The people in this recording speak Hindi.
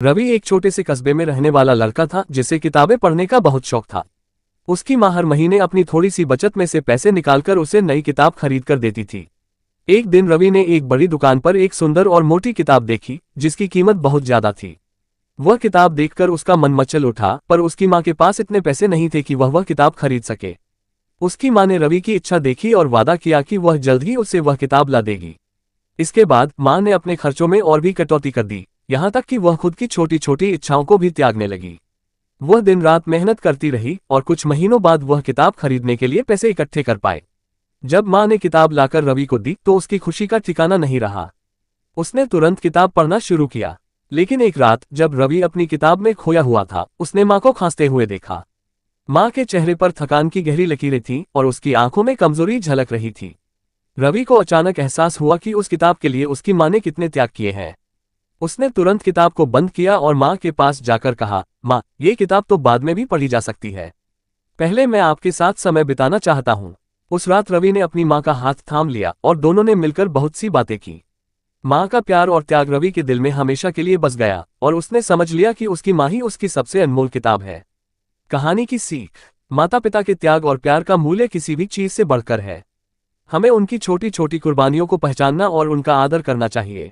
रवि एक छोटे से कस्बे में रहने वाला लड़का था जिसे किताबें पढ़ने का बहुत शौक था। उसकी माँ हर महीने अपनी थोड़ी सी बचत में से पैसे निकालकर उसे नई किताब खरीद कर देती थी। एक दिन रवि ने एक बड़ी दुकान पर एक सुंदर और मोटी किताब देखी जिसकी कीमत बहुत ज्यादा थी। वह किताब देखकर उसका मन मचल उठा, पर उसकी माँ के पास इतने पैसे नहीं थे कि वह किताब खरीद सके। उसकी माँ ने रवि की इच्छा देखी और वादा किया कि वह जल्द ही उसे वह किताब ला देगी। इसके बाद माँ ने अपने खर्चों में और भी कटौती कर दी, यहाँ तक कि वह खुद की छोटी छोटी इच्छाओं को भी त्यागने लगी। वह दिन रात मेहनत करती रही और कुछ महीनों बाद वह किताब खरीदने के लिए पैसे इकट्ठे कर पाए। जब माँ ने किताब लाकर रवि को दी तो उसकी खुशी का ठिकाना नहीं रहा। उसने तुरंत किताब पढ़ना शुरू किया। लेकिन एक रात जब रवि अपनी किताब में खोया हुआ था, उसने माँ को खांसते हुए देखा। माँ के चेहरे पर थकान की गहरी लकीरें थीं और उसकी आंखों में कमजोरी झलक रही थी। रवि को अचानक एहसास हुआ कि उस किताब के लिए उसकी माँ ने कितने त्याग किए हैं। उसने तुरंत किताब को बंद किया और माँ के पास जाकर कहा, माँ, ये किताब तो बाद में भी पढ़ी जा सकती है, पहले मैं आपके साथ समय बिताना चाहता हूँ। उस रात रवि ने अपनी माँ का हाथ थाम लिया और दोनों ने मिलकर बहुत सी बातें की। माँ का प्यार और त्याग रवि के दिल में हमेशा के लिए बस गया और उसने समझ लिया कि उसकी माँ ही उसकी सबसे अनमोल किताब है। कहानी की सीख: माता पिता के त्याग और प्यार का मूल्य किसी भी चीज से बढ़कर है। हमें उनकी छोटी छोटी कुर्बानियों को पहचानना और उनका आदर करना चाहिए।